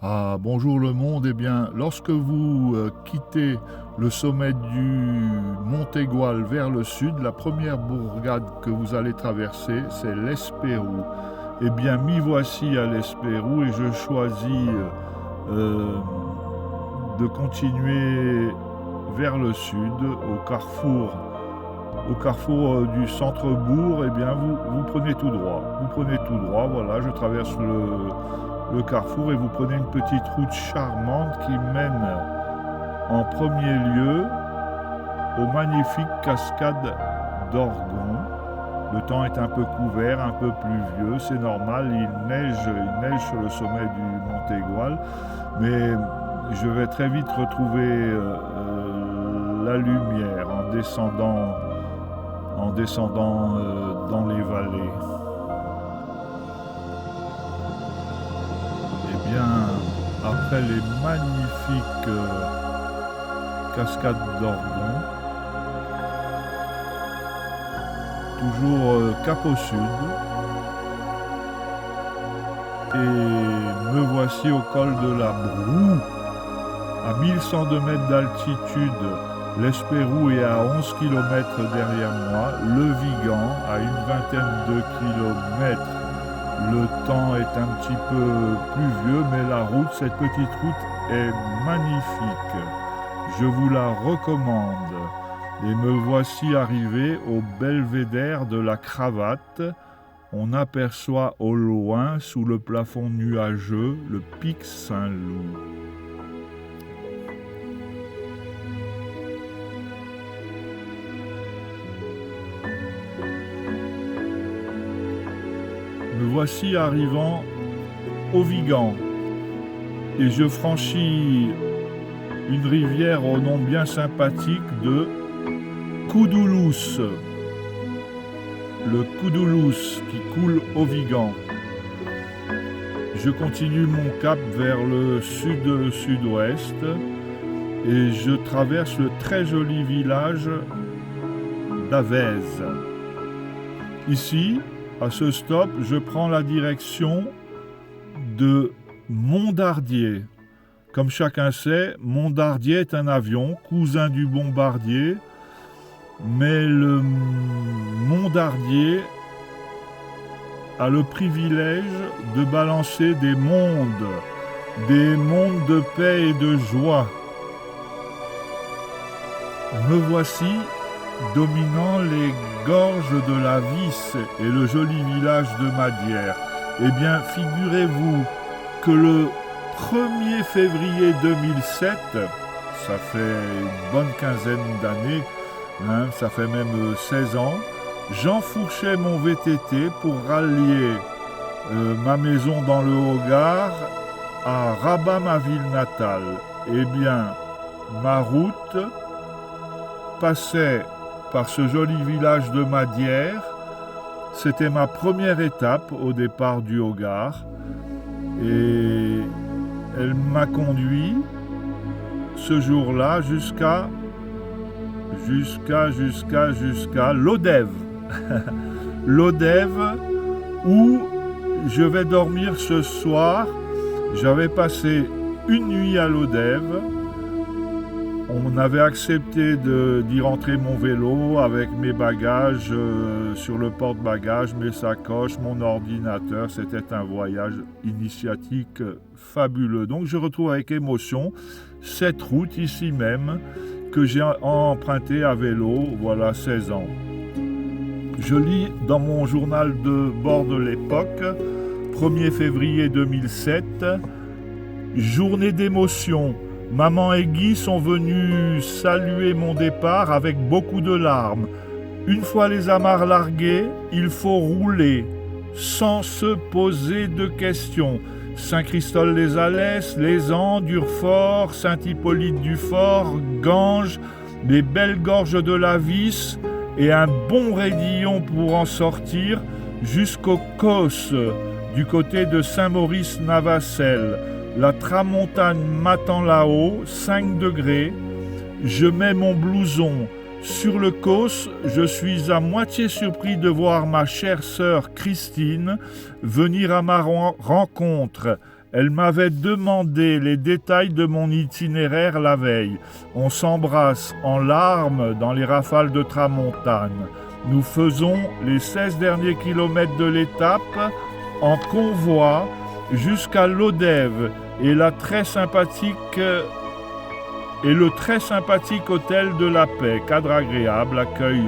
Ah, bonjour le monde. Eh bien, lorsque vous quittez le sommet du Mont Égual vers le sud, la première bourgade que vous allez traverser, c'est l'Espérou. Eh bien, m'y voici à l'Espérou et je choisis euh, de continuer vers le sud, au carrefour du centre-bourg. Eh bien, vous prenez tout droit. Vous prenez tout droit, voilà, je traverse le carrefour et vous prenez une petite route charmante qui mène en premier lieu aux magnifiques cascades d'Orgon. Le temps est un peu couvert, un peu pluvieux, c'est normal, il neige sur le sommet du Mont Égual, mais je vais très vite retrouver la lumière en descendant dans les vallées. Eh bien, après les magnifiques cascades d'Orgon, toujours cap au sud, et me voici au col de la Broue, à 1102 mètres d'altitude. L'Espérou est à 11 km derrière moi, le Vigan à une vingtaine de kilomètres. Le temps est un petit peu pluvieux, mais la route, cette petite route est magnifique. Je vous la recommande. Et me voici arrivé au belvédère de la Cravate. On aperçoit au loin, sous le plafond nuageux, le pic Saint-Loup. Me voici arrivant au Vigan et je franchis une rivière au nom bien sympathique de Koudoulous. Le Koudoulous qui coule au Vigan. Je continue mon cap vers le sud-sud-ouest et je traverse le très joli village d'Avez. Ici, à ce stop, je prends la direction de Mondardier. Comme chacun sait, Mondardier est un avion, cousin du Bombardier, mais le Mondardier a le privilège de balancer des mondes de paix et de joie. Me voici dominant les gorges de la Vis et le joli village de Madière. Eh bien, figurez-vous que le 1er février 2007, ça fait une bonne quinzaine d'années, ça fait même 16 ans, j'enfourchais mon VTT pour rallier ma maison dans le Haut-Gard à Rabat, ma ville natale. Eh bien, ma route passait par ce joli village de Madière. C'était ma première étape au départ du Haut-Gard et elle m'a conduit ce jour-là jusqu'à Lodève. Lodève où je vais dormir ce soir. J'avais passé une nuit à Lodève. On avait accepté d'y rentrer mon vélo avec mes bagages sur le porte-bagages, mes sacoches, mon ordinateur. C'était un voyage initiatique fabuleux. Donc je retrouve avec émotion cette route ici même que j'ai empruntée à vélo, voilà 16 ans. Je lis dans mon journal de bord de l'époque, 1er février 2007, journée d'émotion. Maman et Guy sont venus saluer mon départ avec beaucoup de larmes. Une fois les amarres larguées, il faut rouler, sans se poser de questions. Saint-Christol-les-Alès, Les Andes, Durfort, Saint-Hippolyte-du-Fort, Ganges, les belles gorges de la Vis et un bon raidillon pour en sortir jusqu'au Causse, du côté de Saint-Maurice-Navacelles. La tramontane m'attend là-haut, 5 degrés. Je mets mon blouson sur le Causse. Je suis à moitié surpris de voir ma chère sœur Christine venir à ma rencontre. Elle m'avait demandé les détails de mon itinéraire la veille. On s'embrasse en larmes dans les rafales de tramontane. Nous faisons les 16 derniers kilomètres de l'étape en convoi jusqu'à Lodève et le très sympathique hôtel de la Paix. Cadre agréable, accueil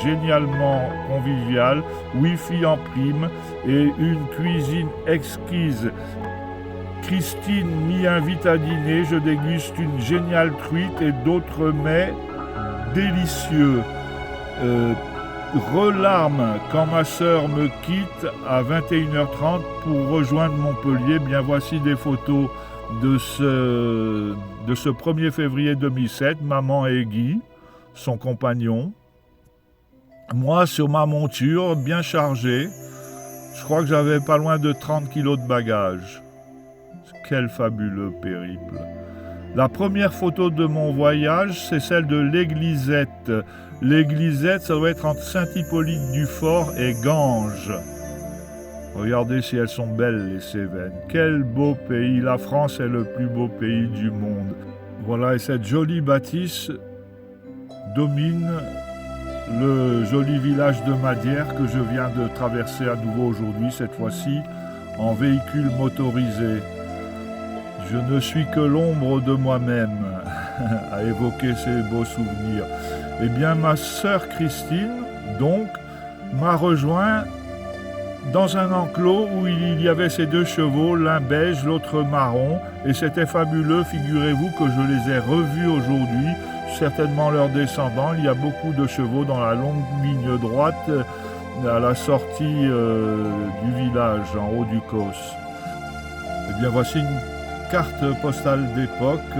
génialement convivial, wifi en prime et une cuisine exquise. Christine m'y invite à dîner, je déguste une géniale truite et d'autres mets délicieux. Relarme quand ma sœur me quitte à 21h30 pour rejoindre Montpellier. Bien, voici des photos de ce 1er février 2007, maman et Guy, son compagnon. Moi, sur ma monture, bien chargée, je crois que j'avais pas loin de 30 kilos de bagages. Quel fabuleux périple. La première photo de mon voyage, c'est celle de l'Églisette. L'Églisette, ça doit être entre Saint-Hippolyte-du-Fort et Ganges. Regardez si elles sont belles, les Cévennes. Quel beau pays. La France est le plus beau pays du monde. Voilà, et cette jolie bâtisse domine le joli village de Madière que je viens de traverser à nouveau aujourd'hui, cette fois-ci en véhicule motorisé. Je ne suis que l'ombre de moi-même à évoquer ces beaux souvenirs. Eh bien, ma sœur Christine, donc, m'a rejoint dans un enclos où il y avait ces deux chevaux, l'un beige, l'autre marron, et c'était fabuleux. Figurez-vous que je les ai revus aujourd'hui, certainement leurs descendants. Il y a beaucoup de chevaux dans la longue ligne droite à la sortie du village, en haut du Causse. Eh bien, voici une carte postale d'époque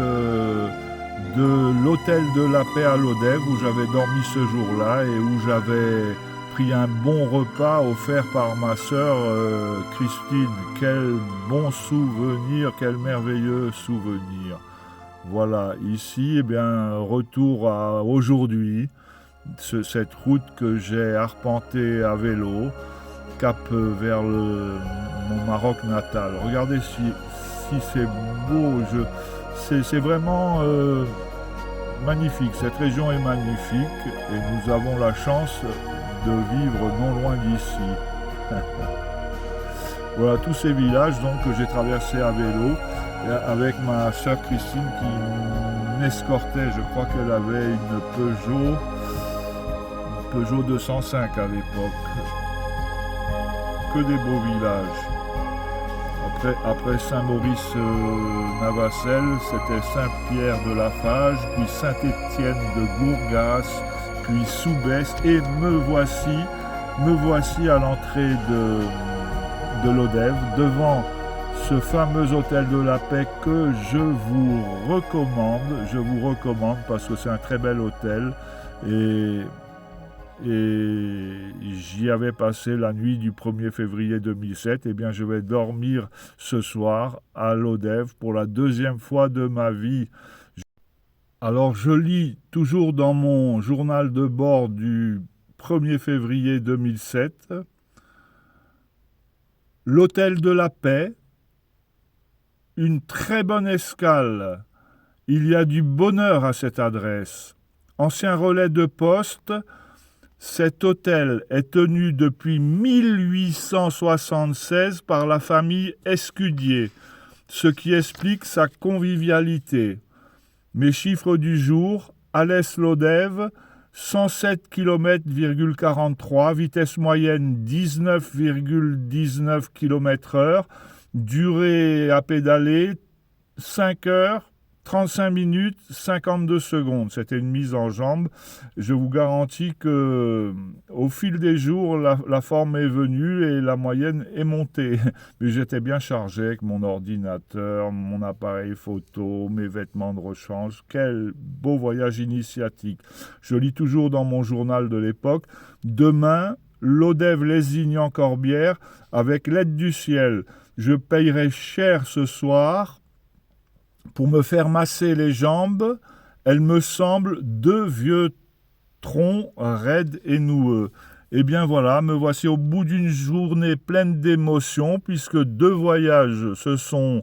de l'hôtel de la Paix à Lodève où j'avais dormi ce jour-là et où j'avais pris un bon repas offert par ma sœur Christine. Quel bon souvenir, quel merveilleux souvenir. Voilà, ici, eh bien, retour à aujourd'hui, cette route que j'ai arpentée à vélo, cap vers mon Maroc natal. Regardez si c'est beau, c'est vraiment magnifique, cette région est magnifique et nous avons la chance de vivre non loin d'ici. Voilà tous ces villages donc, que j'ai traversés à vélo avec ma sœur Christine qui m'escortait. Je crois qu'elle avait une Peugeot 205 à l'époque. Que des beaux villages. Après Saint-Maurice-Navacelle, c'était Saint-Pierre-de-Lafage, puis Saint-Étienne-de-Gourgas, puis Soubès, et me voici à l'entrée de Lodève, devant ce fameux hôtel de la Paix que je vous recommande parce que c'est un très bel hôtel, et j'y avais passé la nuit du 1er février 2007. Eh bien, je vais dormir ce soir à Lodève pour la deuxième fois de ma vie. Alors, je lis toujours dans mon journal de bord du 1er février 2007. L'hôtel de la Paix, une très bonne escale. Il y a du bonheur à cette adresse. Ancien relais de poste. Cet hôtel est tenu depuis 1876 par la famille Escudier, ce qui explique sa convivialité. Mes chiffres du jour, Alès-Lodève, 107 km,43, vitesse moyenne 19,19 km/h, durée à pédaler 5 heures, 35 minutes, 52 secondes. C'était une mise en jambe. Je vous garantis que au fil des jours, la forme est venue et la moyenne est montée. Mais j'étais bien chargé avec mon ordinateur, mon appareil photo, mes vêtements de rechange. Quel beau voyage initiatique. Je lis toujours dans mon journal de l'époque. Demain, Lodève-Lézignan-Corbière, avec l'aide du ciel. Je payerai cher ce soir pour me faire masser les jambes. Elles me semblent deux vieux troncs raides et noueux. Eh bien voilà, me voici au bout d'une journée pleine d'émotions, puisque 2 voyages se sont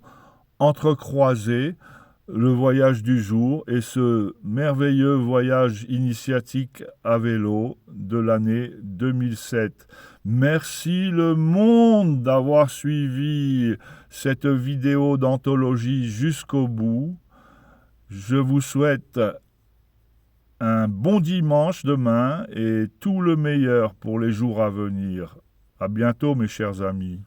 entrecroisés, le voyage du jour et ce merveilleux voyage initiatique à vélo de l'année 2007. Merci le monde d'avoir suivi cette vidéo d'anthologie jusqu'au bout. Je vous souhaite un bon dimanche demain et tout le meilleur pour les jours à venir. À bientôt mes chers amis.